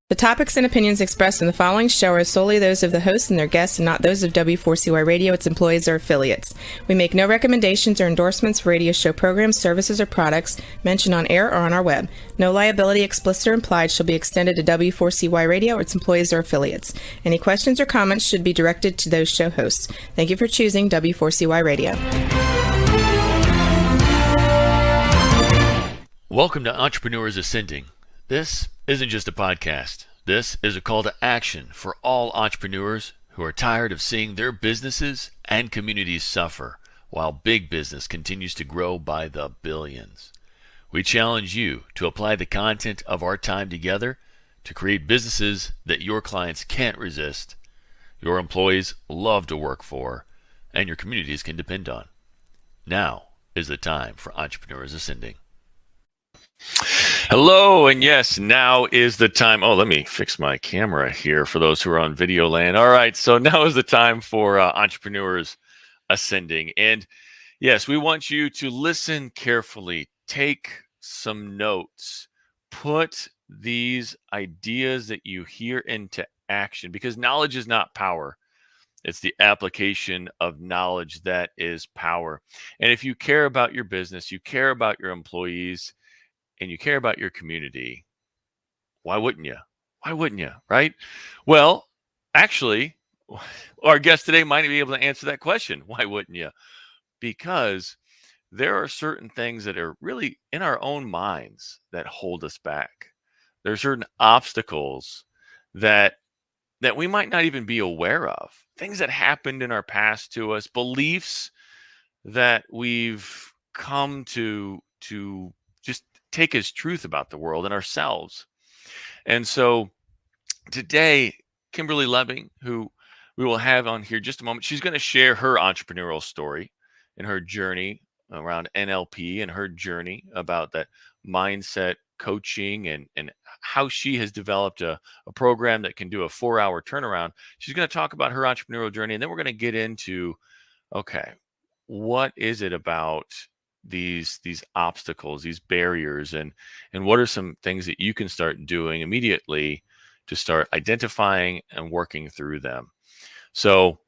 The topics and opinions expressed in the following show are solely those of the host and their guests and not those of W4CY Radio, its employees, or affiliates. We make no recommendations or endorsements for radio show programs, services, or products mentioned on air or on our web. No liability, explicit or implied, shall be extended to W4CY Radio or its employees or affiliates. Any questions or comments should be directed to those show hosts. Thank you for choosing W4CY Radio. Welcome to Entrepreneurs Ascending. This isn't just a podcast. This is a call to action for all entrepreneurs who are tired of seeing their businesses and communities suffer while big business continues to grow by the billions. We challenge you to apply the content of our time together to create businesses that your clients can't resist, your employees love to work for, and your communities can depend on. Now is the time for Entrepreneurs Ascending. Hello, and yes, now is the time. Oh, let me fix my camera here for those who are on video land. All right, so now is the time for Entrepreneurs Ascending. And yes, we want you to listen carefully, take some notes, put these ideas that you hear into action, because knowledge is not power. It's the application of knowledge that is power. And if you care about your business, you care about your employees, and you care about your community, why wouldn't you? Why wouldn't you, right? Well, actually, our guest today might be able to answer that question. Why wouldn't you? Because there are certain things that are really in our own minds that hold us back. There are certain obstacles that we might not even be aware of. Things that happened in our past to us, beliefs that we've come to just take as truth about the world and ourselves. And so today, Kimberly Lebbing, who we will have on here just a moment, she's going to share her entrepreneurial story and her journey around NLP and her journey about that mindset coaching and how she has developed a program that can do a 4-hour turnaround. She's going to talk about her entrepreneurial journey, and then we're going to get into, okay, what is it about these obstacles, these barriers, and what are some things that you can start doing immediately to start identifying and working through them. So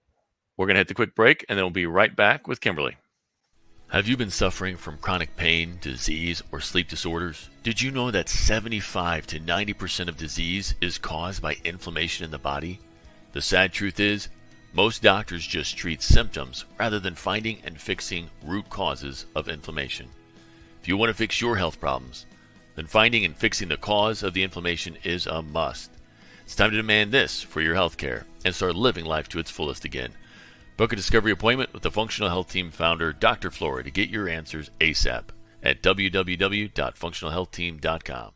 we're going to hit the quick break, and then we'll be right back with Kimberly. Have you been suffering from chronic pain, disease, or sleep disorders? Did you know that 75 to 90% of disease is caused by inflammation in the body? The sad truth is, most doctors just treat symptoms rather than finding and fixing root causes of inflammation. If you want to fix your health problems, then finding and fixing the cause of the inflammation is a must. It's time to demand this for your health care and start living life to its fullest again. Book a discovery appointment with the Functional Health Team founder, Dr. Flora, to get your answers ASAP at www.functionalhealthteam.com.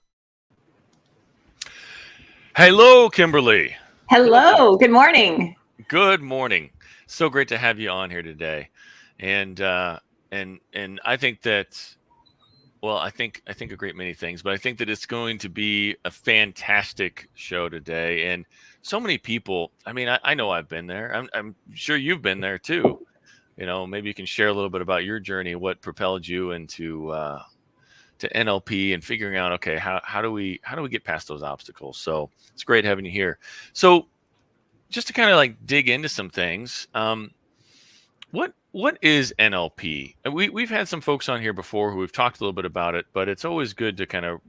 Hello, Kimberly. Hello. Good morning. Good morning. So great to have you on here today. And I think that, well, I think a great many things, but I think that it's going to be a fantastic show today. And so many people, I mean, I know I've been there. I'm sure you've been there too. You know, maybe you can share a little bit about your journey, what propelled you into to NLP and figuring out, okay, how do we get past those obstacles? So it's great having you here. So just to kind of like dig into some things, what is NLP? And we've had some folks on here before who have talked a little bit about it, but it's always good to kind of,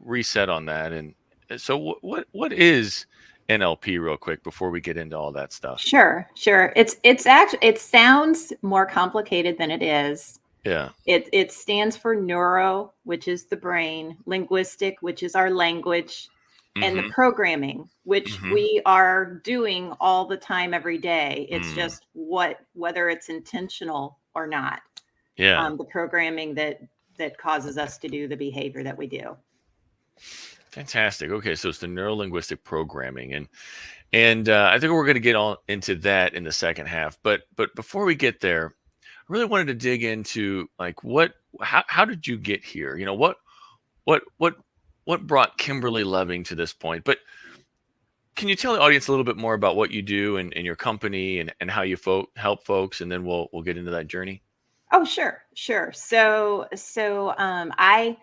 reset on that. And so what is NLP real quick before we get into all that stuff? Sure. It's actually, it sounds more complicated than it is. Yeah. It stands for neuro, which is the brain, linguistic, which is our language, and the programming, which we are doing all the time, every day. It's just whether it's intentional or not. Yeah. The programming that causes us to do the behavior that we do. Fantastic. Okay, so it's the neuro-linguistic programming, and I think we're going to get on into that in the second half. But before we get there, I really wanted to dig into like how did you get here? What brought Kimberly Lebbing to this point? But can you tell the audience a little bit more about what you do and your company and how you help folks, and then we'll get into that journey? Oh, sure. So I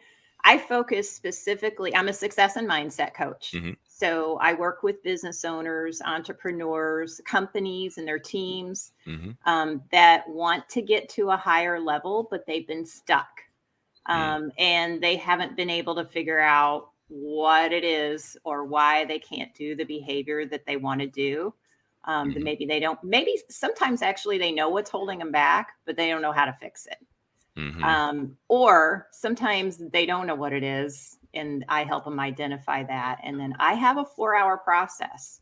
I focus specifically, I'm a success and mindset coach. Mm-hmm. So I work with business owners, entrepreneurs, companies and their teams that want to get to a higher level, but they've been stuck. And they haven't been able to figure out what it is or why they can't do the behavior that they want to do. That maybe they don't, maybe sometimes actually they know what's holding them back, but they don't know how to fix it. Or sometimes they don't know what it is, and I help them identify that. And then I have a 4-hour process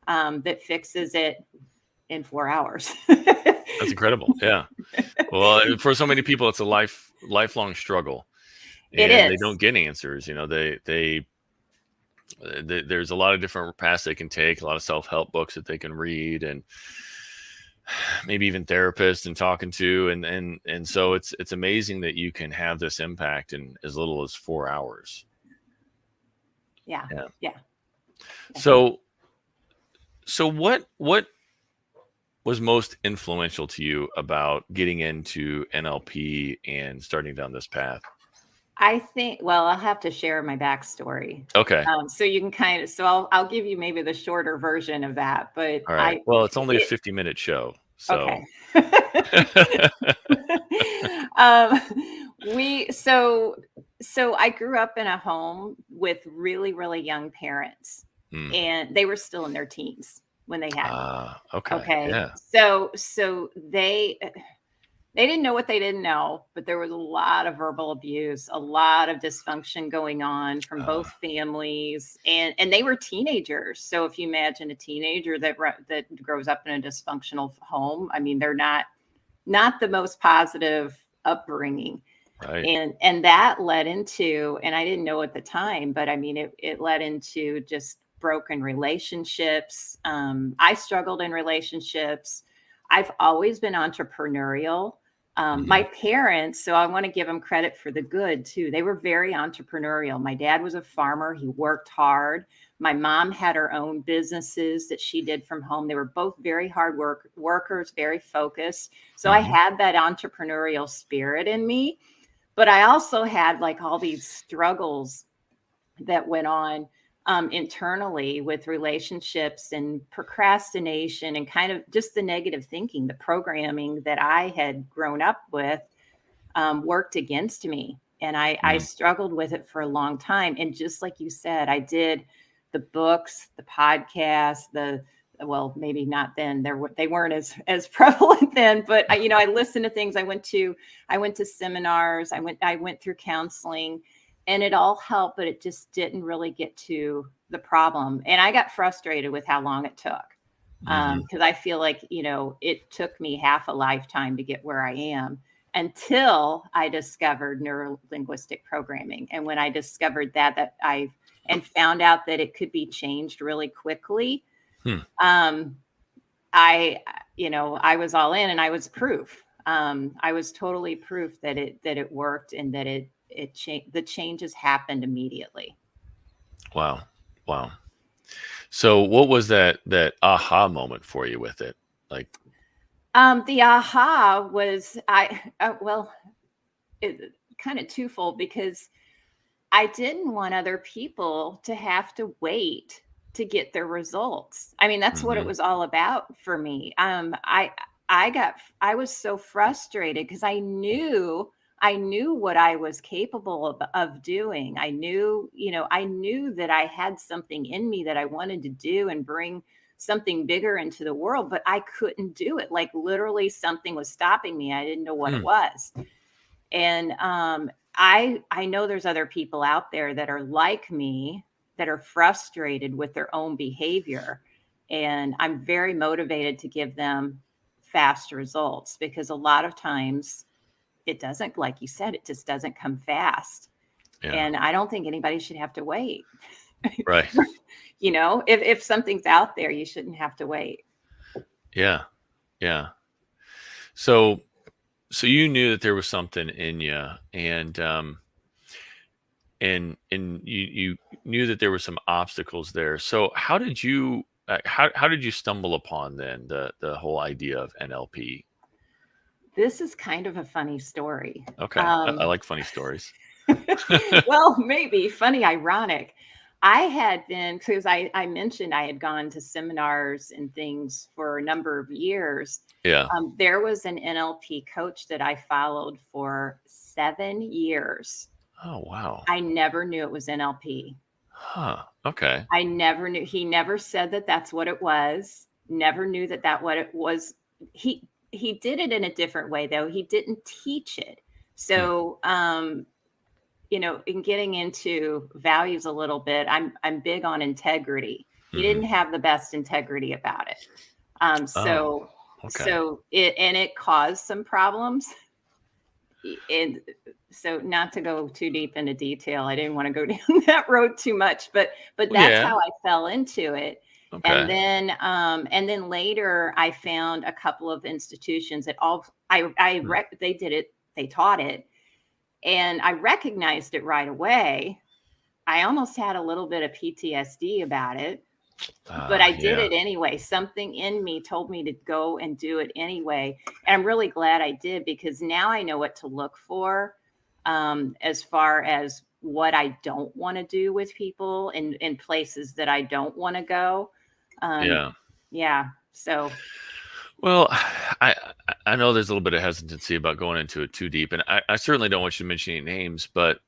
that fixes it in 4 hours. That's incredible. Yeah. Well, for so many people, it's a lifelong struggle, and they don't get answers. There's a lot of different paths they can take, a lot of self-help books that they can read, and maybe even therapists and talking to, and so it's amazing that you can have this impact in as little as 4 hours. Yeah. So what was most influential to you about getting into NLP and starting down this path? I think, well, I'll have to share my backstory. Okay. So you can kind of, so I'll give you maybe the shorter version of that, but all right. Well, it's only a 50-minute show. So. Okay. So I grew up in a home with really, really young parents, and they were still in their teens when they had. Okay. Yeah. So they didn't know what they didn't know, but there was a lot of verbal abuse, a lot of dysfunction going on from both families, and they were teenagers. So if you imagine a teenager that grows up in a dysfunctional home, I mean, they're not the most positive upbringing. Right. And that led into, and I didn't know at the time, but I mean, it led into just broken relationships. I struggled in relationships. I've always been entrepreneurial. My parents, so I want to give them credit for the good too. They were very entrepreneurial. My dad was a farmer. He worked hard. My mom had her own businesses that she did from home. They were both very hard workers, very focused. So I had that entrepreneurial spirit in me, but I also had like all these struggles that went on internally with relationships and procrastination and kind of just the negative thinking, the programming that I had grown up with worked against me. And I struggled with it for a long time. And just like you said, I did the books, the podcasts, well, maybe not then. They weren't as prevalent then, but I listened to things. I went to seminars. I went through counseling. And it all helped, but it just didn't really get to the problem. And I got frustrated with how long it took because I feel like, it took me half a lifetime to get where I am until I discovered neuro-linguistic programming. And when I discovered that and found out that it could be changed really quickly, I was all in, and I was proof. I was totally proof that it worked and that the changes happened immediately. Wow. So what was that aha moment for you with it? Like, the aha was it kind of twofold, because I didn't want other people to have to wait to get their results. I mean, that's what it was all about for me. I was so frustrated because I knew what I was capable of doing. I knew that I had something in me that I wanted to do and bring something bigger into the world, but I couldn't do it. Like literally something was stopping me. I didn't know what it was. And I know there's other people out there that are like me, that are frustrated with their own behavior. And I'm very motivated to give them fast results, because a lot of times it doesn't, like you said, it just doesn't come fast. Yeah. And I don't think anybody should have to wait. Right. If something's out there, you shouldn't have to wait. Yeah. So you knew that there was something in you, and you knew that there were some obstacles there. So how did you stumble upon then the whole idea of NLP? This is kind of a funny story. Okay. I like funny stories. Well, maybe funny, ironic. I had been, because I mentioned I had gone to seminars and things for a number of years. Yeah. There was an NLP coach that I followed for 7 years. Oh, wow. I never knew it was NLP. Huh. Okay. I never knew. He never said that that's what it was. Never knew that what it was. He did it in a different way, though. He didn't teach it. So, in getting into values a little bit, I'm big on integrity. He didn't have the best integrity about it. Oh, okay. It caused some problems. And so, not to go too deep into detail, I didn't want to go down that road too much, but that's Yeah. how I fell into it. Okay. And then later I found a couple of institutions that they did it, they taught it, and I recognized it right away. I almost had a little bit of PTSD about it, but I did it anyway. Something in me told me to go and do it anyway. And I'm really glad I did, because now I know what to look for, as far as what I don't want to do with people in places that I don't want to go. Yeah. Yeah. So, Well, I know there's a little bit of hesitancy about going into it too deep, and I certainly don't want you to mention any names, but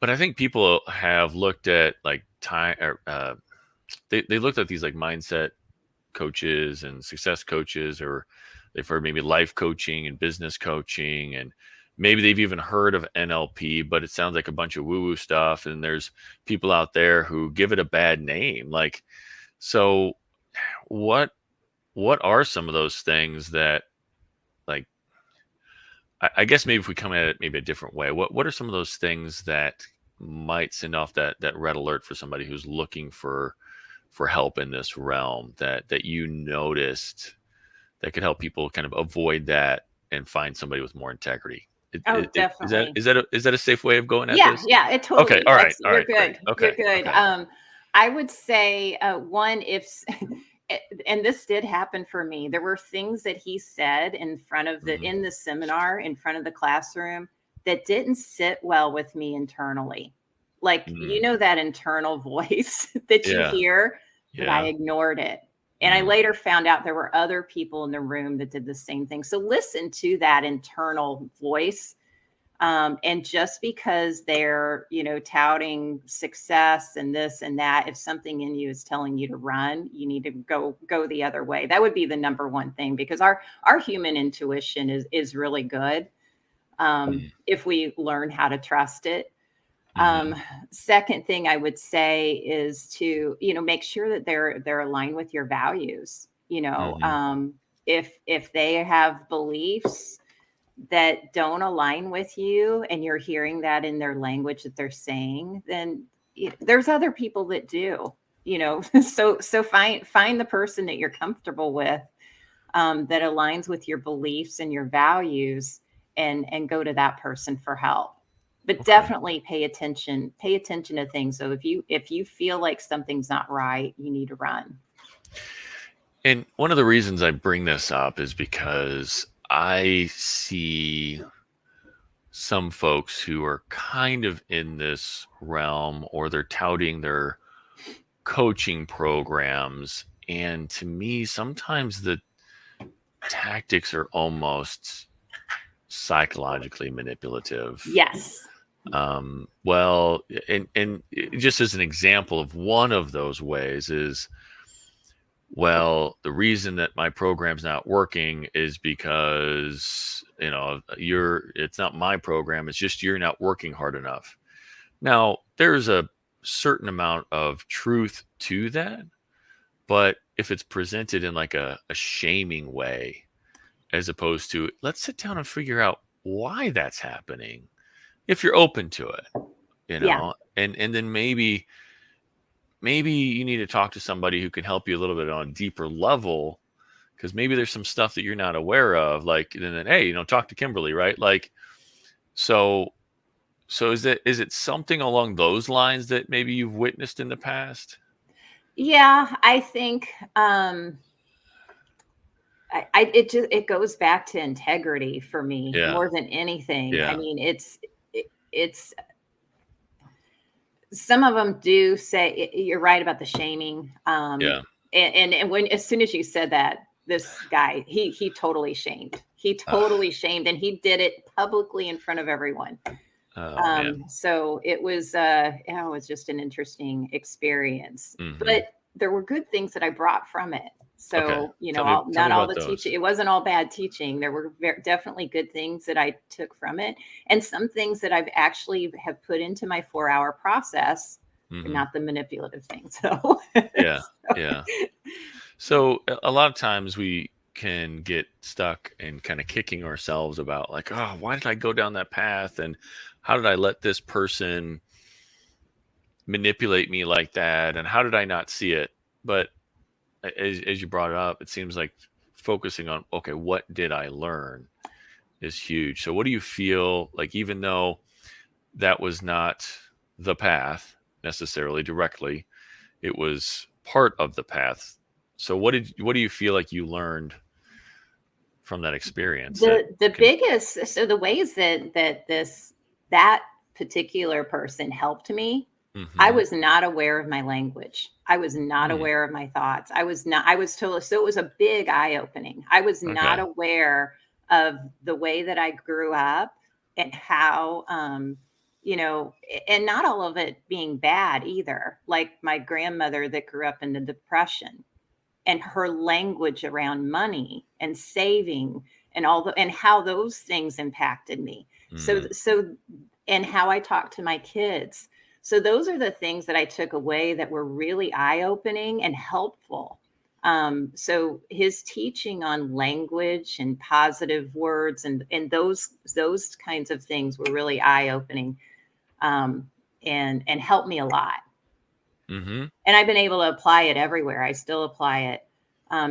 I think people have looked at like time or they looked at these like mindset coaches and success coaches, or they've heard maybe life coaching and business coaching, and maybe they've even heard of NLP, but it sounds like a bunch of woo-woo stuff. And there's people out there who give it a bad name. Like, so what are some of those things that, like, I guess maybe if we come at it maybe a different way, what are some of those things that might send off that red alert for somebody who's looking for help in this realm, that you noticed that could help people kind of avoid that and find somebody with more integrity? definitely. Is that a safe way of going at Yeah, this? yeah, it totally. Okay. All right. You're Great. good. Okay. You're good. Okay. I would say, one, if, and this did happen for me, there were things that he said in front of in the seminar, in front of the classroom, that didn't sit well with me internally. Like, that internal voice that you Yeah. hear, but I Yeah. ignored it. And I later found out there were other people in the room that did the same thing. So listen to that internal voice. And just because they're, touting success and this and that, if something in you is telling you to run, you need to go the other way. That would be the number one thing, because our human intuition is really good, if we learn how to trust it. Second thing I would say is to, make sure that they're aligned with your values. If they have beliefs that don't align with you, and you're hearing that in their language that they're saying, then there's other people that do, so find the person that you're comfortable with, that aligns with your beliefs and your values, and go to that person for help. But definitely pay attention to things. So if you feel like something's not right, you need to run. And one of the reasons I bring this up is because I see some folks who are kind of in this realm, or they're touting their coaching programs. And to me, sometimes the tactics are almost psychologically manipulative. Yes. Well, and just as an example of one of those ways is, well, the reason that my program's not working is because, it's not my program. It's just you're not working hard enough. Now, there's a certain amount of truth to that, but if it's presented in like a shaming way, as opposed to let's sit down and figure out why that's happening, if you're open to it, Yeah. and then maybe you need to talk to somebody who can help you a little bit on a deeper level, because maybe there's some stuff that you're not aware of, like, and then, hey, talk to Kimberly, right? Like, so is it something along those lines that maybe you've witnessed in the past? Yeah, I think, it goes back to integrity for me, Yeah. more than anything. Yeah. I mean, it's some of them do say you're right about the shaming. Yeah. And when as soon as you said that, this guy he totally shamed. He totally shamed, and he did it publicly in front of everyone. Oh man. So it was just an interesting experience. But there were good things that I brought from it. So, Tell me not all about the those. teaching, it wasn't all bad teaching. There were definitely good things that I took from it, and some things that I've actually have put into my 4-hour process, not the manipulative things. So, Yeah. Yeah. So a lot of times we can get stuck in kind of kicking ourselves about like, oh, why did I go down that path? And how did I let this person manipulate me like that? And how did I not see it? But as you brought it up, it seems like focusing on, okay, what did I learn is huge. So what do you feel like, even though that was not the path necessarily directly, it was part of the path. So what do you feel like you learned from that experience? The ways that particular person helped me, I was not aware of my language. I was not aware of my thoughts. I was told, so it was a big eye opening. I was not aware of the way that I grew up and how, and not all of it being bad either. Like my grandmother that grew up in the Depression, and her language around money and saving and and how those things impacted me. So and how I talk to my kids. So those are the things that I took away that were really eye-opening and helpful. So his teaching on language and positive words and those kinds of things were really eye-opening, and helped me a lot. And I've been able to apply it everywhere. I still apply it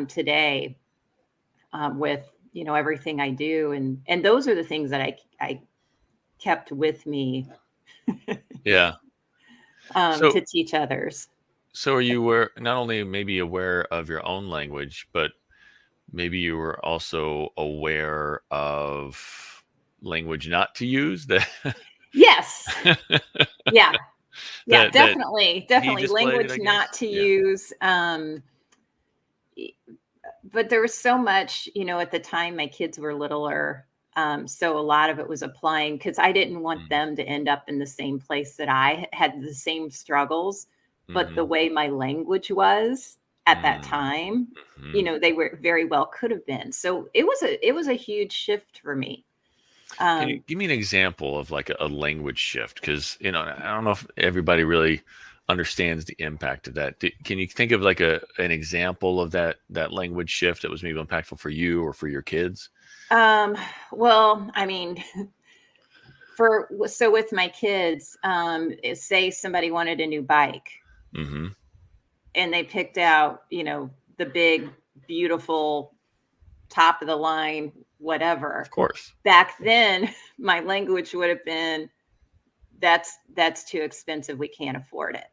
today, with everything I do, and those are the things that I kept with me. Yeah. To teach others. So are you not only maybe aware of your own language, but maybe you were also aware of language not to use that? Yes. Yeah. Yeah, that definitely. Definitely displayed, language I not guess? to Yeah. use. But there was so much, at the time my kids were littler. So a lot of it was applying because I didn't want them to end up in the same place that I had the same struggles, but the way my language was at that time, they were very well could have been. So it was a huge shift for me. Can you give me an example of like a language shift? Because I don't know if everybody really understands the impact of that. Can you think of like an example of that language shift that was maybe impactful for you or for your kids? Well, I mean, so with my kids, say somebody wanted a new bike, and they picked out, the big, beautiful, top of the line, whatever. Of course. Back then, my language would have been, that's too expensive. We can't afford it.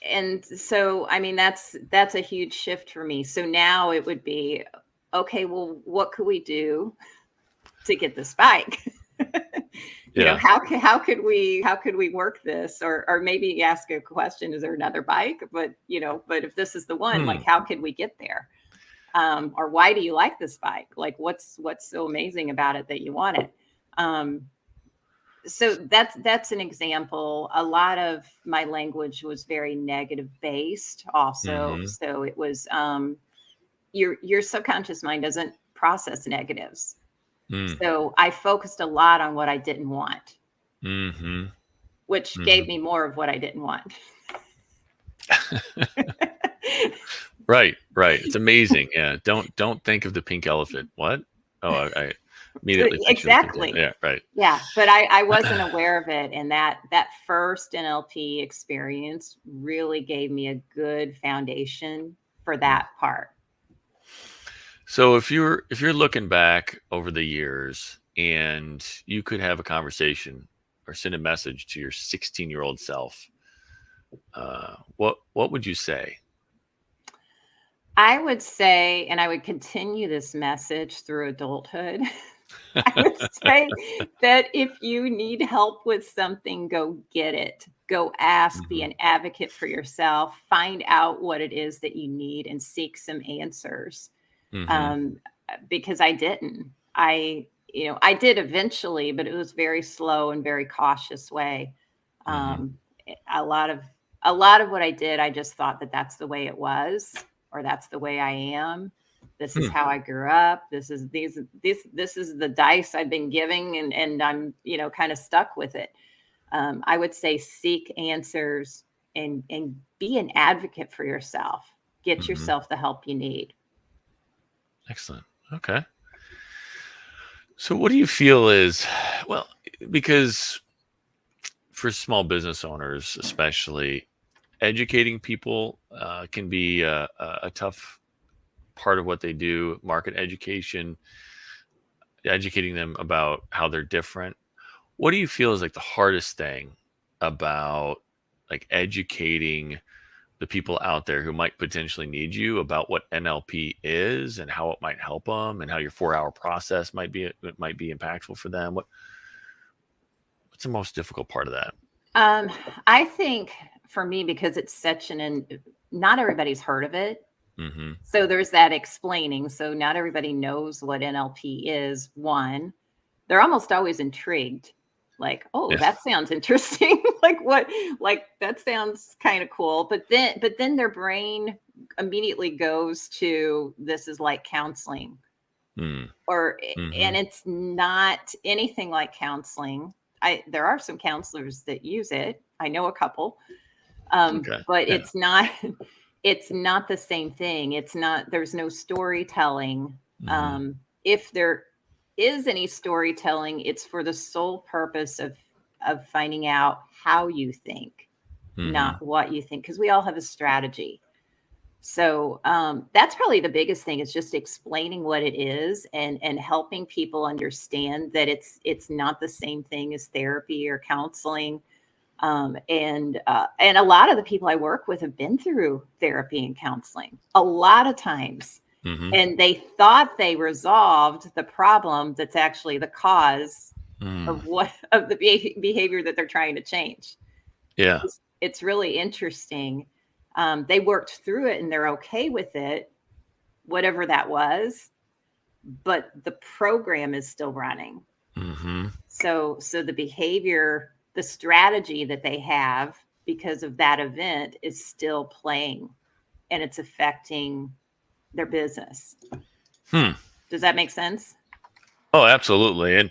And so, I mean, that's a huge shift for me. So now it would be, okay, well, what could we do to get this bike? How could we work this, or maybe ask a question, is there another bike? But if this is the one, like, how could we get there? Or why do you like this bike? Like, what's so amazing about it that you want it? So that's an example. A lot of my language was very negative based also. So it was, your subconscious mind doesn't process negatives. So I focused a lot on what I didn't want, which gave me more of what I didn't want. Right. It's amazing. Yeah. Don't think of the pink elephant. What? Oh, I immediately exactly. Yeah. Right. Yeah, but I wasn't aware of it, and that first NLP experience really gave me a good foundation for that part. So if you're looking back over the years and you could have a conversation or send a message to your 16-year-old self, what would you say? I would say, and I would continue this message through adulthood, I would say that if you need help with something, go get it. Go ask, be Mhm. an advocate for yourself, find out what it is that you need and seek some answers. Mhm. Um, because I didn't. I did eventually, but it was very slow and very cautious way. Mhm. Um, a lot of what I did, I just thought that that's the way it was, or that's the way I am. This is Hmm. how I grew up. This is the dice I've been giving, and I'm kind of stuck with it. I would say seek answers and be an advocate for yourself. Get Mhm. yourself the help you need. Excellent. Okay. So what do you feel is, well, because for small business owners, especially, educating people can be a tough part of what they do. Market education, educating them about how they're different. What do you feel is like the hardest thing about like educating the people out there who might potentially need you about what NLP is and how it might help them and how your 4 hour process might be impactful for them? What's the most difficult part of that? Um, I think for me, because it's such not everybody's heard of it. Mm-hmm. So there's that explaining. So not everybody knows what NLP is. One, they're almost always intrigued. Like, oh, Yeah. that sounds interesting. Like what? Like that sounds kind of cool. But then their brain immediately goes to this is like counseling, Mm. or Mm-hmm. and it's not anything like counseling. There are some counselors that use it. I know a couple, Okay. but Yeah. it's not the same thing. It's not. There's no storytelling. Mm-hmm. If there is any storytelling, it's for the sole purpose of finding out how you think, Mm-hmm. not what you think, because we all have a strategy. So that's probably the biggest thing, is just explaining what it is and helping people understand that it's not the same thing as therapy or counseling. And a lot of the people I work with have been through therapy and counseling a lot of times, Mm-hmm. and they thought they resolved the problem that's actually the cause Mm. of the behavior that they're trying to change. Yeah. It's really interesting. They worked through it and they're okay with it, whatever that was, but the program is still running. Mm-hmm. So the behavior, the strategy that they have because of that event is still playing, and it's affecting their business. Hmm. Does that make sense? Oh, absolutely. And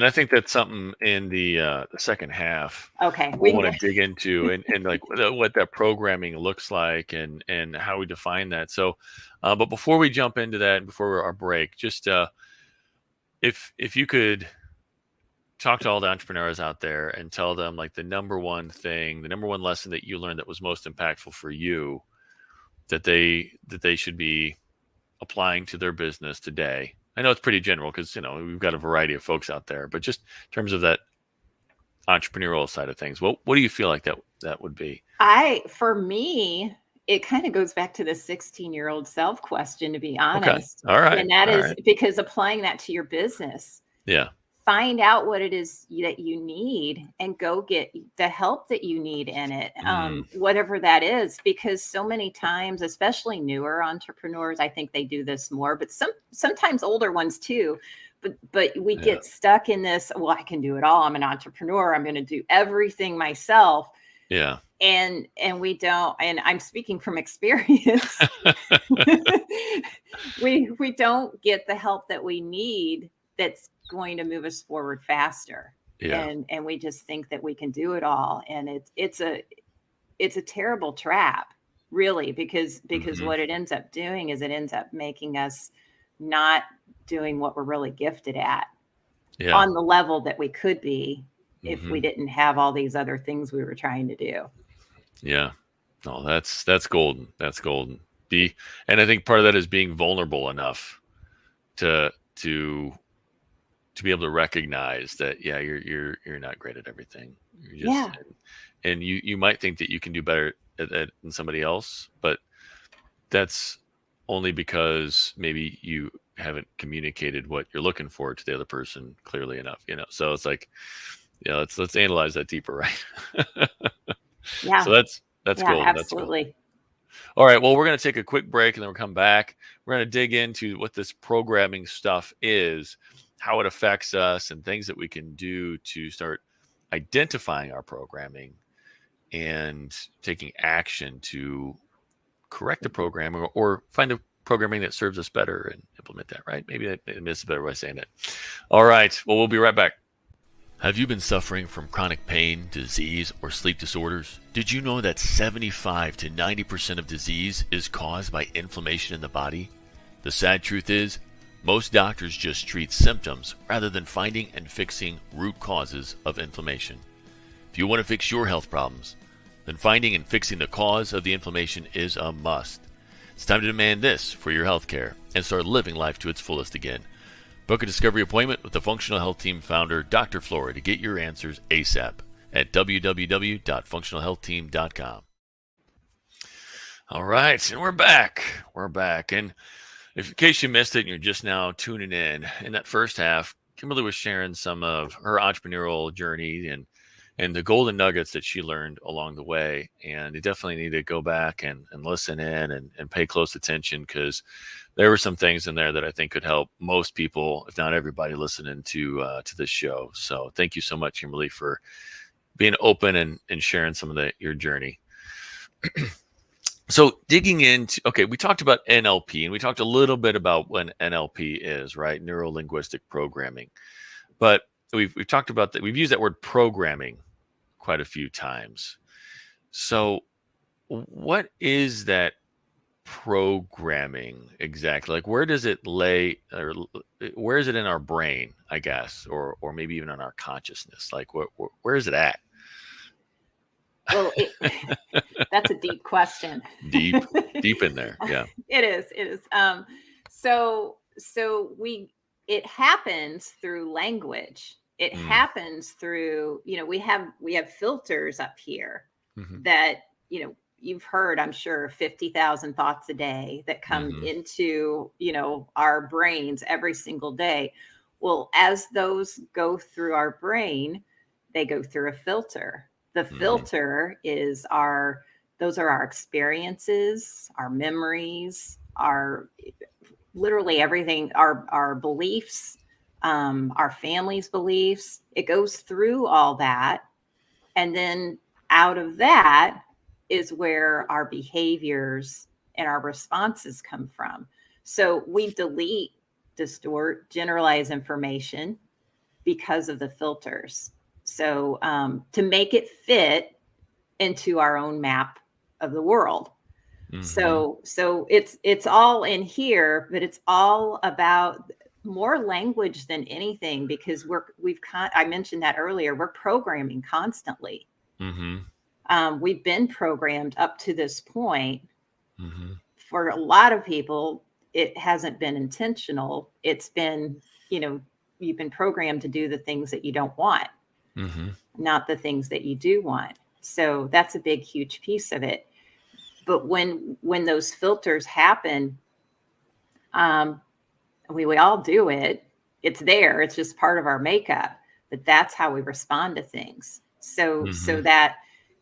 I think that's something in the second half Okay, we we'll can want get. to dig into, and like what that programming looks like and how we define that. So, but before we jump into that and before our break, just if you could talk to all the entrepreneurs out there and tell them like the number one thing, the number one lesson that you learned that was most impactful for you that they should be applying to their business today. I know it's pretty general because we've got a variety of folks out there, but just in terms of that entrepreneurial side of things, what do you feel like that would be? For me, it kind of goes back to the 16-year-old self question, to be Okay. honest. All right. And that All is right. because applying that to your business, Yeah. find out what it is that you need and go get the help that you need in it, Mm, whatever that is. Because so many times, especially newer entrepreneurs, I think they do this more, but sometimes older ones too. But we yeah. get stuck in this, well, I can do it all. I'm an entrepreneur. I'm going to do everything myself. Yeah. And we don't, and I'm speaking from experience. We don't get the help that we need, that's going to move us forward faster. Yeah. And we just think that we can do it all, and it's a terrible trap, really, because Hmm. what it ends up doing is it ends up making us not doing what we're really gifted at Yeah. on the level that we could be if we Hmm. didn't have all these other things we were trying to do. Yeah. No, that's golden. That's golden. And I think part of that is being vulnerable enough to to to be able to recognize that, yeah, you're not great at everything. You're just Yeah. and you might think that you can do better at that than somebody else, but that's only because maybe haven't communicated what you're looking for to the other person clearly enough, So it's like, let's analyze that deeper, right? Yeah. So that's Yeah, cool. That's cool. absolutely. All right. Well, we're going to take a quick break and then we'll come back. We're going to dig into what this programming stuff is, how it affects us, and things that we can do to start identifying our programming and taking action to correct the programming or find a programming that serves us better and implement that, right? Maybe that's a better way of saying it. All right. Well, we'll be right back. Have you been suffering from chronic pain, disease, or sleep disorders? Did you know that 75 to 90% of disease is caused by inflammation in the body? The sad truth is, most doctors just treat symptoms rather than finding and fixing root causes of inflammation. If you want to fix your health problems, then finding and fixing the cause of the inflammation is a must. It's time to demand this for your health care and start living life to its fullest again. Book a discovery appointment with the Functional Health Team founder, Dr. Flora, to get your answers ASAP at www.functionalhealthteam.com. All right, and we're back. And in case you missed it and you're just now tuning in that first half, Kimberly was sharing some of her entrepreneurial journey and the golden nuggets that she learned along the way. And you definitely need to go back and listen in and pay close attention, because there were some things in there that I think could help most people, if not everybody, listening to this show. So thank you so much, Kimberly, for being open and sharing some of your journey. So digging into, okay, we talked about NLP, and we talked a little bit about what NLP is, right? Neuro-linguistic programming. But we've talked about that. We've used that word programming quite a few times. So what is that programming exactly? Like, where does it lay, or where is it in our brain, I guess, or maybe even in our consciousness? Like, where is it at? Well, that's a deep question. Deep in there. Yeah. It is. So it happens through language. It happens through, we have filters up here that, you've heard, I'm sure, 50,000 thoughts a day that come into, our brains every single day. Well, as those go through our brain, they go through a filter. The filter is those are our experiences, our memories, literally everything, our beliefs, our family's beliefs. It goes through all that. And then out of that is where our behaviors and our responses come from. So we delete, distort, generalize information because of the filters. So to make it fit into our own map of the world. So it's all in here, but it's all about more language than anything, because I mentioned that earlier, we're programming constantly. We've been programmed up to this point. For a lot of people, it hasn't been intentional. It's been, you've been programmed to do the things that you don't want, not the things that you do want. So that's a big, huge piece of it. But when those filters happen, we all do it. It's there. It's just part of our makeup. But that's how we respond to things. So that,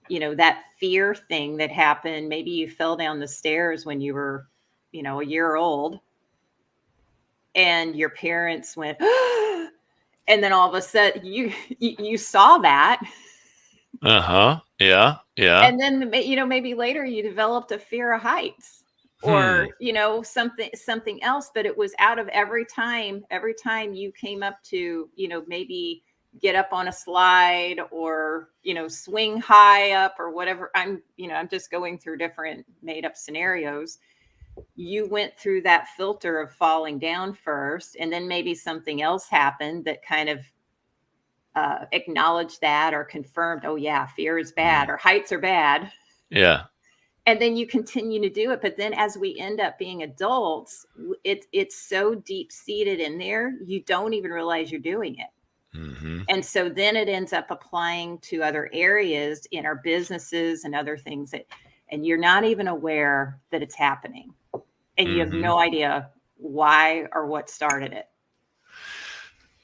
that fear thing that happened, maybe you fell down the stairs when you were, a year old, and your parents went, and then all of a sudden you saw that. Yeah. And then, maybe later you developed a fear of heights, or, something else, but it was out of every time you came up to, maybe get up on a slide or, swing high up or whatever. I'm just going through different made up scenarios. You went through that filter of falling down first, and then maybe something else happened that kind of acknowledged that or confirmed, oh yeah, fear is bad or heights are bad. Yeah. And then you continue to do it. But then as we end up being adults, it's so deep seated in there, you don't even realize you're doing it. And so then it ends up applying to other areas in our businesses and other things and you're not even aware that it's happening. And you have no idea why or what started it.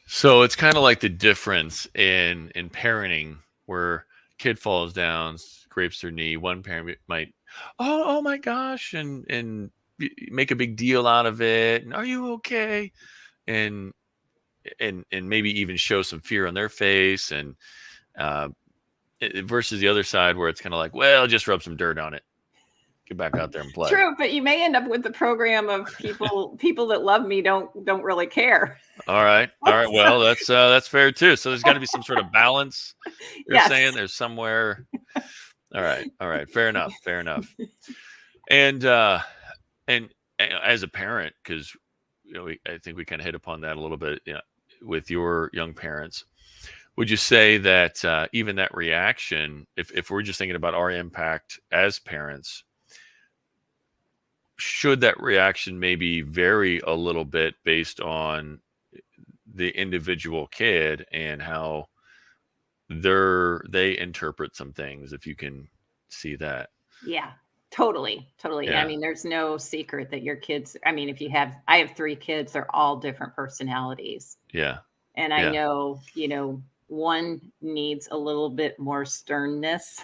So it's kind of like the difference in parenting, where kid falls down, scrapes their knee. One parent might, oh my gosh, and make a big deal out of it. And are you okay? And maybe even show some fear on their face, and versus the other side where it's kind of like, well, just rub some dirt on it, get back out there and play. True, but you may end up with the program of people that love me don't really care. All right. Well, that's fair too. So there's got to be some sort of balance. You're saying there's somewhere. All right. Fair enough. And as a parent, because I think we kind of hit upon that a little bit, with your young parents. Would you say that even that reaction, if we're just thinking about our impact as parents, should that reaction maybe vary a little bit based on the individual kid and how they interpret some things, if you can see that? Yeah, totally. Yeah. I mean, there's no secret that your kids, I mean, I have 3 kids, they're all different personalities. Yeah. And I know, one needs a little bit more sternness.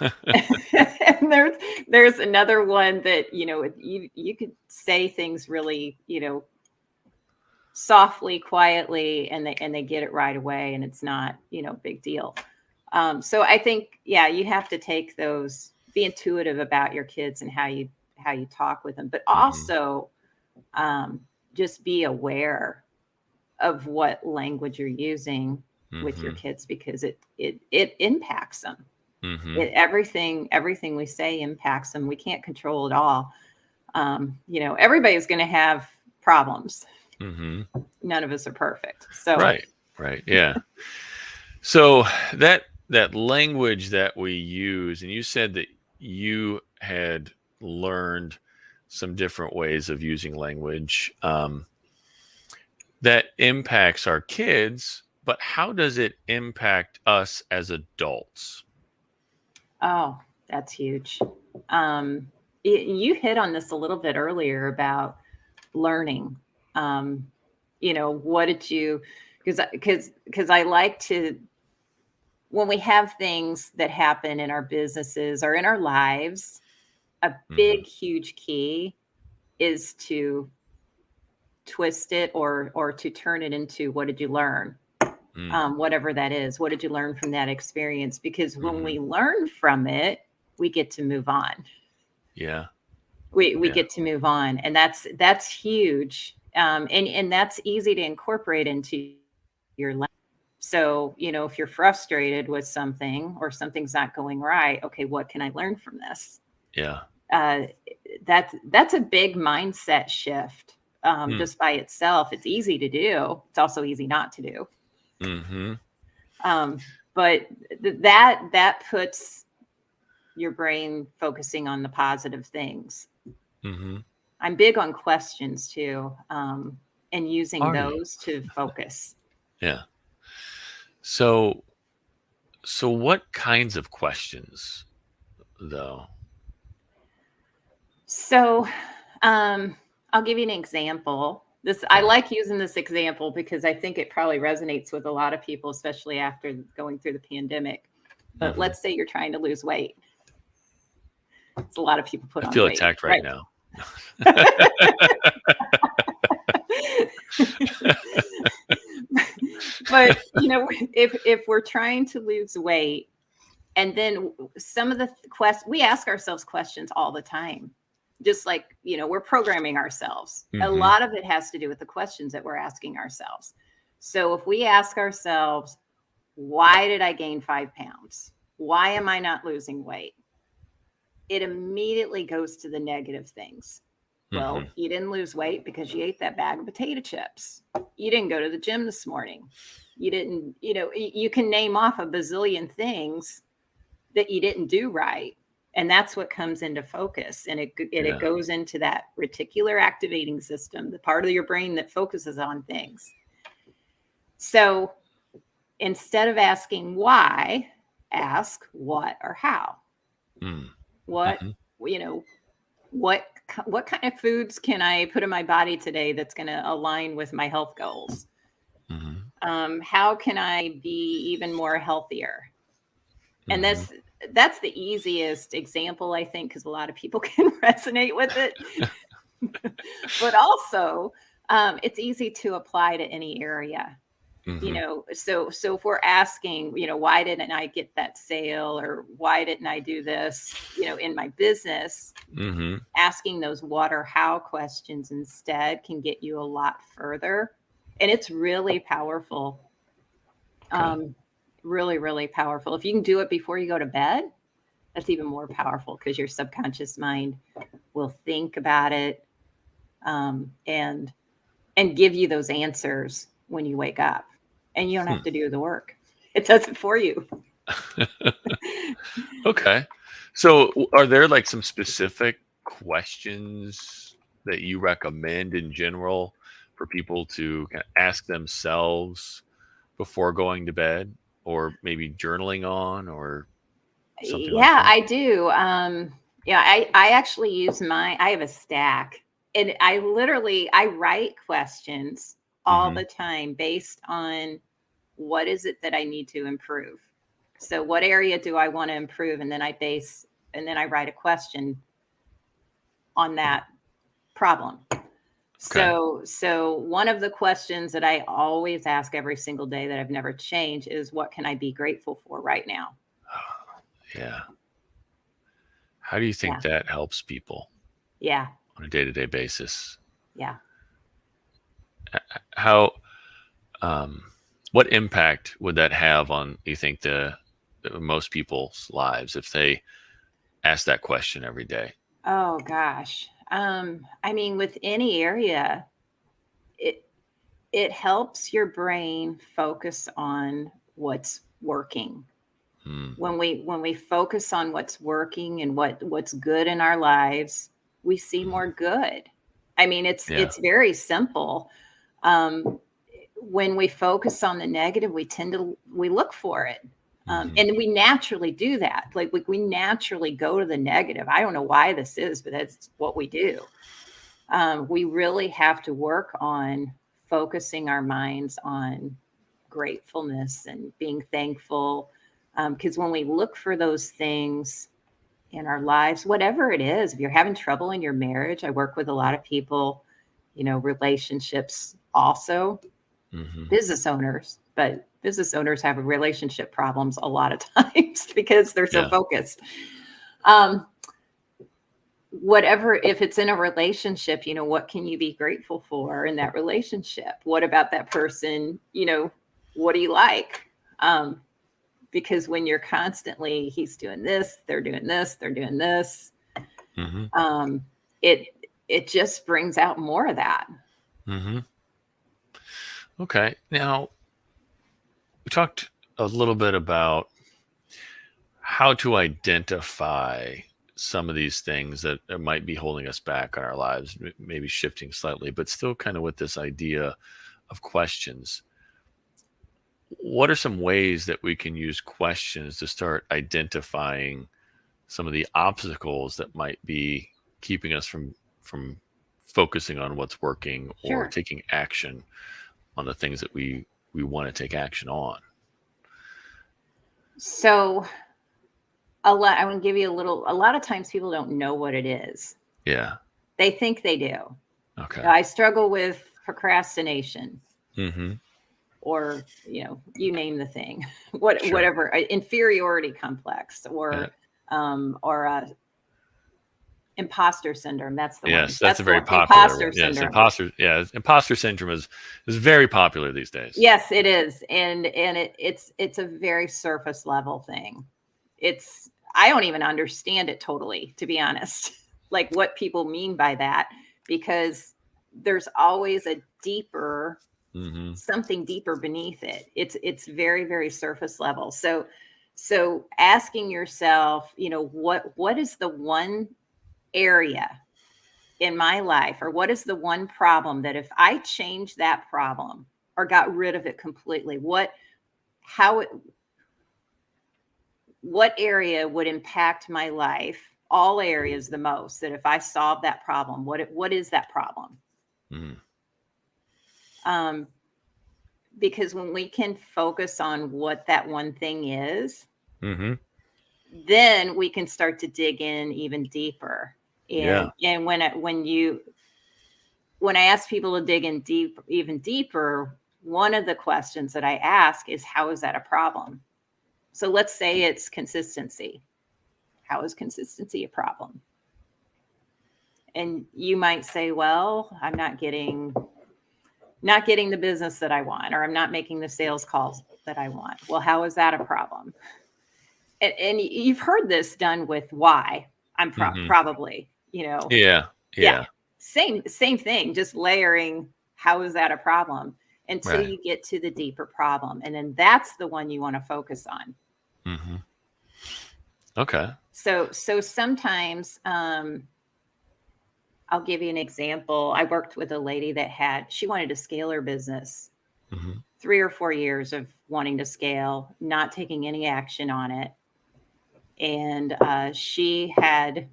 And there's another one that, you could say things really, softly, quietly, and they get it right away, and it's not, big deal. So I think, you have to take those, be intuitive about your kids and how you talk with them, but also just be aware of what language you're using with your kids, because it impacts them. Everything we say impacts them. We can't control it all. Everybody's going to have problems. None of us are perfect. So right. Yeah. So that language that we use, and you said that you had learned some different ways of using language that impacts our kids, but how does it impact us as adults? Oh, that's huge. You hit on this a little bit earlier about learning. What did you, because I like to, when we have things that happen in our businesses or in our lives, a big, huge key is to twist it or to turn it into, what did you learn? Whatever that is, what did you learn from that experience? Because when we learn from it, we get to move on. Yeah. We get to move on. And that's huge. And that's easy to incorporate into your life. So, if you're frustrated with something or something's not going right, okay, what can I learn from this? Yeah. That's a big mindset shift. Just by itself. It's easy to do. It's also easy not to do. But that puts your brain focusing on the positive things. I'm big on questions too, and using those to focus. Yeah. So what kinds of questions, though? So, I'll give you an example. I like using this example because I think it probably resonates with a lot of people, especially after going through the pandemic. But let's say you're trying to lose weight. It's a lot of people put on weight. I feel attacked right now. But if we're trying to lose weight, and then some of the we ask ourselves questions all the time. Just like, we're programming ourselves. A lot of it has to do with the questions that we're asking ourselves. So if we ask ourselves, why did I gain 5 pounds? Why am I not losing weight? It immediately goes to the negative things. Well, you didn't lose weight because you ate that bag of potato chips. You didn't go to the gym this morning. You didn't, you can name off a bazillion things that you didn't do right. And that's what comes into focus. And it goes into that reticular activating system, the part of your brain that focuses on things. So instead of asking why, ask what or how. What, what kind of foods can I put in my body today that's going to align with my health goals? How can I be even more healthier? And that's the easiest example, I think, because a lot of people can resonate with it. But also, it's easy to apply to any area. So if we're asking, why didn't I get that sale, or why didn't I do this, in my business, asking those what or how questions instead can get you a lot further. And it's really powerful. Really, really powerful. If you can do it before you go to bed, that's even more powerful, because your subconscious mind will think about it, and give you those answers when you wake up, and you don't have to do the work. It does it for you. Okay. So are there like some specific questions that you recommend in general for people to kind of ask themselves before going to bed, or maybe journaling on, or something like that? I do. I actually use I have a stack, and I write questions all the time based on what is it that I need to improve. So what area do I want to improve? And then I write a question on that problem. Okay. So one of the questions that I always ask every single day that I've never changed is, what can I be grateful for right now? Yeah. How do you think that helps people? Yeah. On a day-to-day basis? Yeah. How, what impact would that have on, you think, the most people's lives if they ask that question every day? Oh gosh. I mean, with any area, it helps your brain focus on what's working. When we focus on what's working and what's good in our lives, we see more good. I mean, it's very simple. When we focus on the negative, we look for it. And we naturally do that. Like we naturally go to the negative. I don't know why this is, but that's what we do. We really have to work on focusing our minds on gratefulness and being thankful. Because when we look for those things in our lives, whatever it is, if you're having trouble in your marriage, I work with a lot of people, relationships also, business owners, but business owners have relationship problems a lot of times because they're so focused. Whatever, if it's in a relationship, what can you be grateful for in that relationship? What about that person? What do you like? Because when you're constantly, he's doing this, they're doing this, they're doing this, it just brings out more of that. Okay. Now, we talked a little bit about how to identify some of these things that might be holding us back in our lives, maybe shifting slightly, but still kind of with this idea of questions. What are some ways that we can use questions to start identifying some of the obstacles that might be keeping us from focusing on what's working, or taking action on the things that we want to take action on? So I want to give you a lot of times people don't know what it is. Yeah. They think they do. Okay. I struggle with procrastination. Or, you name the thing, whatever, inferiority complex, or imposter syndrome. That's the one. Yes, that's a very popular one. Yes, syndrome. Imposter syndrome is very popular these days. Yes, it is. And it's a very surface level thing. I don't even understand it totally, to be honest, like what people mean by that, because there's always a deeper something deeper beneath it. It's very, very surface level. So asking yourself, what is the one area in my life, or what is the one problem that if I change that problem or got rid of it completely, what area would impact my life all areas the most, that if I solve that problem, what is that problem? Because when we can focus on what that one thing is, then we can start to dig in even deeper. And when I ask people to dig in even deeper, one of the questions that I ask is, how is that a problem? So let's say it's consistency. How is consistency a problem? And you might say, well, I'm not getting the business that I want, or I'm not making the sales calls that I want. Well, how is that a problem? And you've heard this done with why. I'm probably, Yeah. Same thing, just layering. How is that a problem? Until you get to the deeper problem. And then that's the one you want to focus on. Okay. So sometimes, I'll give you an example. I worked with a lady that she wanted to scale her business. 3 or 4 years of wanting to scale, not taking any action on it. And she had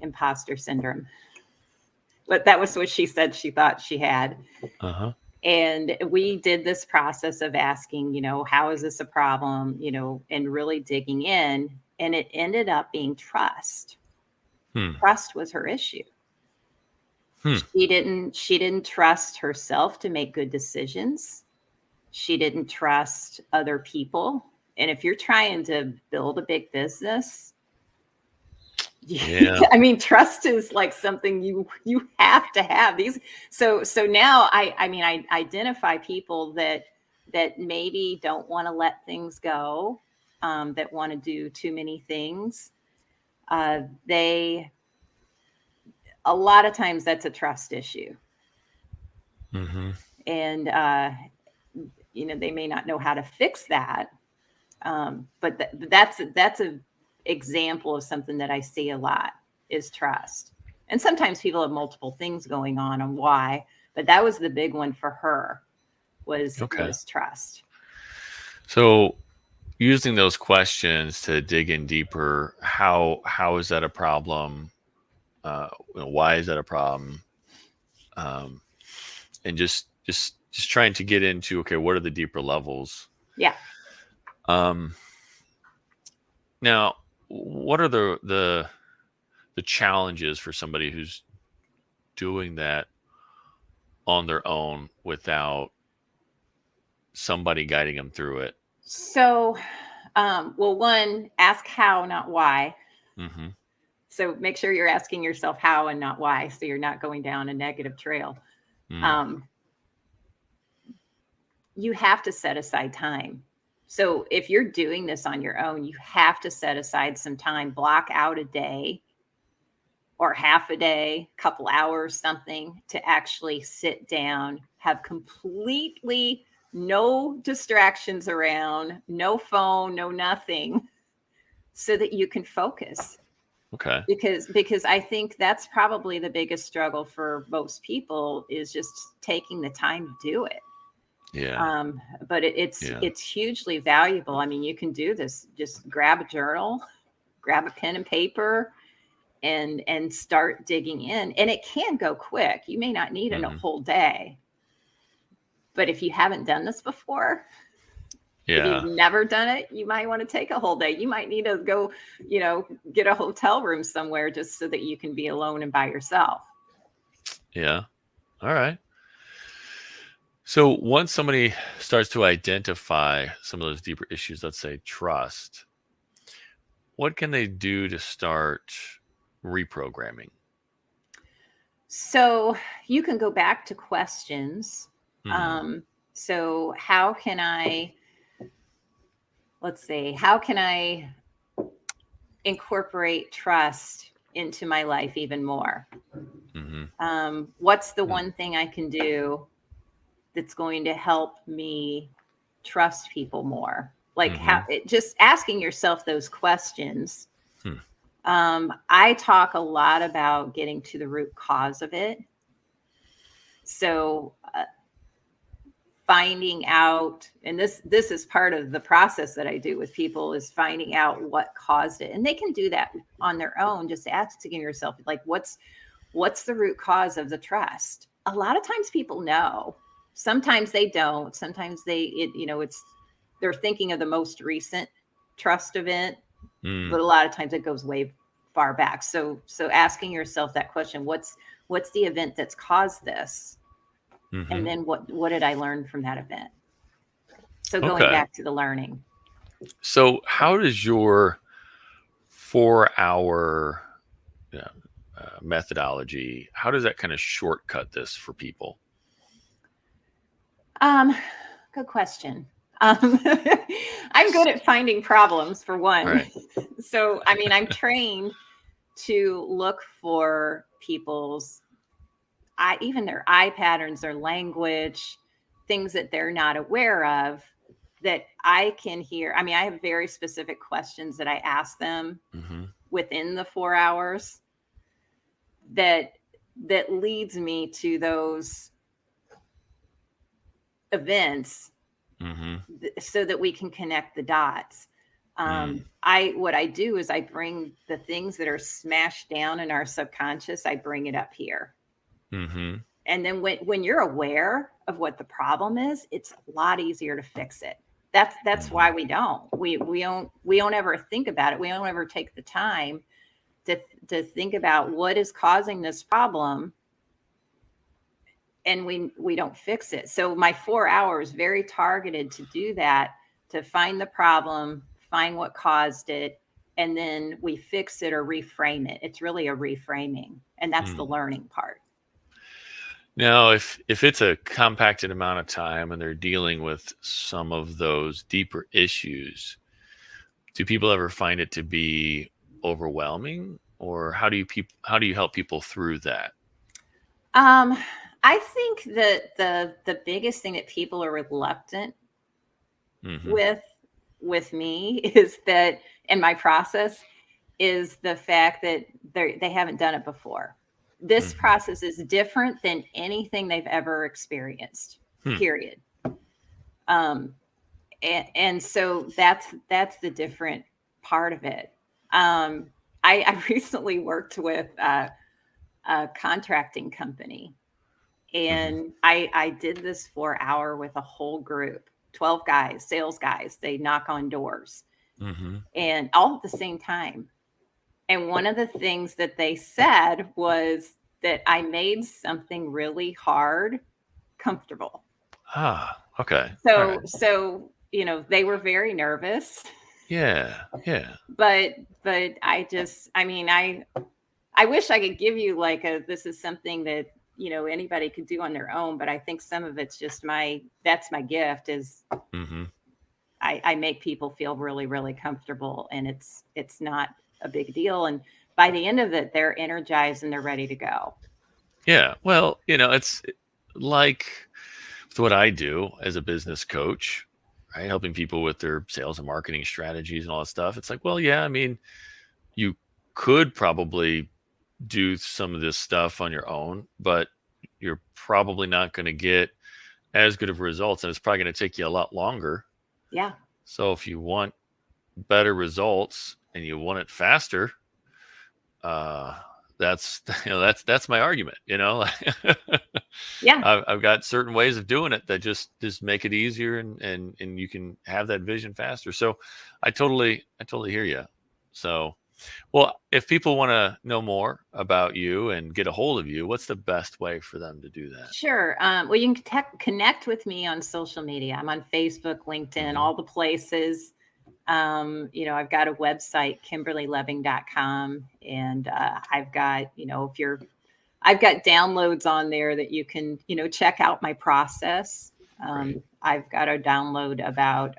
imposter syndrome. But that was what she said she thought she had. And we did this process of asking, how is this a problem, and really digging in. And it ended up being trust. Trust was her issue. She didn't trust herself to make good decisions. She didn't trust other people. And if you're trying to build a big business, I mean, trust is like something you have to have. So now I identify people that maybe don't want to let things go, that want to do too many things. A lot of times that's a trust issue. And they may not know how to fix that. But that's a example of something that I see a lot, is trust. And sometimes people have multiple things going on why, but that was the big one for her, was trust. So using those questions to dig in deeper, how is that a problem? Why is that a problem? And just trying to get into, okay, what are the deeper levels? Yeah. Now, what are the challenges for somebody who's doing that on their own without somebody guiding them through it? So, one, ask how, not why. So make sure you're asking yourself how and not why, so you're not going down a negative trail. You have to set aside time. So if you're doing this on your own, you have to set aside some time, block out a day or half a day, couple hours, something, to actually sit down, have completely no distractions around, no phone, no nothing, so that you can focus. Okay. Because I think that's probably the biggest struggle for most people, is just taking the time to do it. Yeah. But it's hugely valuable. I mean, you can do this. Just grab a journal, grab a pen and paper, and start digging in. And it can go quick. You may not need a whole day. But if you haven't done this before, if you've never done it, you might want to take a whole day. You might need to go, get a hotel room somewhere just so that you can be alone and by yourself. Yeah. All right. So once somebody starts to identify some of those deeper issues, let's say trust, what can they do to start reprogramming? So you can go back to questions. So how can I incorporate trust into my life even more? What's the one thing I can do that's going to help me trust people more? Like just asking yourself those questions. I talk a lot about getting to the root cause of it. So finding out, and this is part of the process that I do with people, is finding out what caused it. And they can do that on their own, just asking yourself, like, what's the root cause of the trust? A lot of times people know. Sometimes they don't. Sometimes they're thinking of the most recent trust event, but a lot of times it goes way far back. So asking yourself that question, what's the event that's caused this? And then what did I learn from that event? So going back to the learning. So how does your 4-hour methodology, how does that kind of shortcut this for people? Good question. I'm good at finding problems, for one. Right. So, I mean, I'm trained to look for people's even their eye patterns, their language, things that they're not aware of, that I can hear. I mean, I have very specific questions that I ask them within the 4 hours that leads me to those events so that we can connect the dots. What I do is I bring the things that are smashed down in our subconscious, I bring it up here. And then when you're aware of what the problem is, it's a lot easier to fix it. That's why we don't ever think about it. We don't ever take the time to think about what is causing this problem, and we don't fix it. So my 4 hours very targeted to do that, to find the problem, find what caused it, and then we fix it or reframe it. It's really a reframing, and that's the learning part. Now, if it's a compacted amount of time and they're dealing with some of those deeper issues, do people ever find it to be overwhelming, or how do you help people through that? I think that the biggest thing that people are reluctant with me is that, in my process, is the fact that they haven't done it before. This process is different than anything they've ever experienced, period. And so that's the different part of it. I recently worked with a contracting company, and I did this 4 hour with a whole group, 12 guys, sales guys. They knock on doors and all at the same time. And one of the things that they said was that I made something really hard comfortable. Ah, okay. So, they were very nervous. Yeah. But I wish I could give you this is something that, anybody could do on their own. But I think some of it's just that's my gift is I make people feel really, really comfortable, and it's not a big deal. And by the end of it, they're energized and they're ready to go. Yeah. Well, it's like with what I do as a business coach, right? Helping people with their sales and marketing strategies and all that stuff. It's like, well, yeah, I mean, you could probably do some of this stuff on your own, but you're probably not going to get as good of results, and it's probably going to take you a lot longer. Yeah. So if you want better results and you want it faster, that's my argument. Yeah. I've got certain ways of doing it that just make it easier, and you can have that vision faster. So I totally hear you. So, well, if people want to know more about you and get a hold of you, what's the best way for them to do that? Sure. Well, you can connect with me on social media. I'm on Facebook, LinkedIn, all the places. I've got a website, KimberlyLebbing.com, and I've got, I've got downloads on there that you can, check out my process. I've got a download about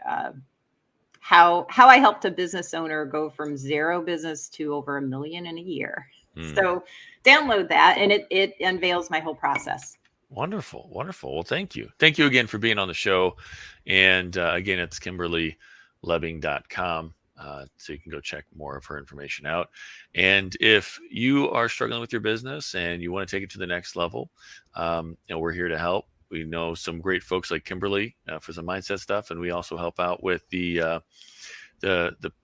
how I helped a business owner go from zero business to over $1 million in a year. So download that, and it unveils my whole process. Wonderful. Well, thank you again for being on the show. And again, it's KimberlyLebbing.com. So you can go check more of her information out. And if you are struggling with your business and you want to take it to the next level, we're here to help. We know some great folks like Kimberly for some mindset stuff, and we also help out with the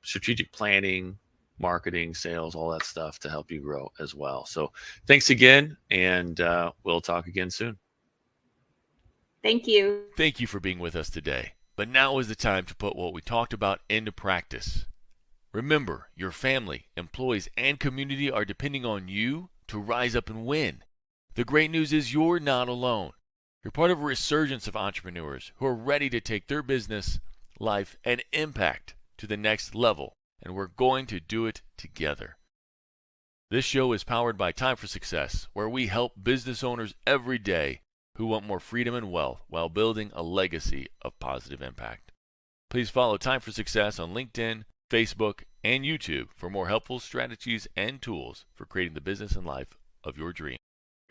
strategic planning, marketing, sales, all that stuff to help you grow as well. So thanks again, and we'll talk again soon. Thank you. Thank you for being with us today. But now is the time to put what we talked about into practice. Remember, your family, employees, and community are depending on you to rise up and win. The great news is you're not alone. You're part of a resurgence of entrepreneurs who are ready to take their business, life, and impact to the next level, and we're going to do it together. This show is powered by Time for Success, where we help business owners every day who want more freedom and wealth while building a legacy of positive impact. Please follow Time for Success on LinkedIn, Facebook, and YouTube for more helpful strategies and tools for creating the business and life of your dreams.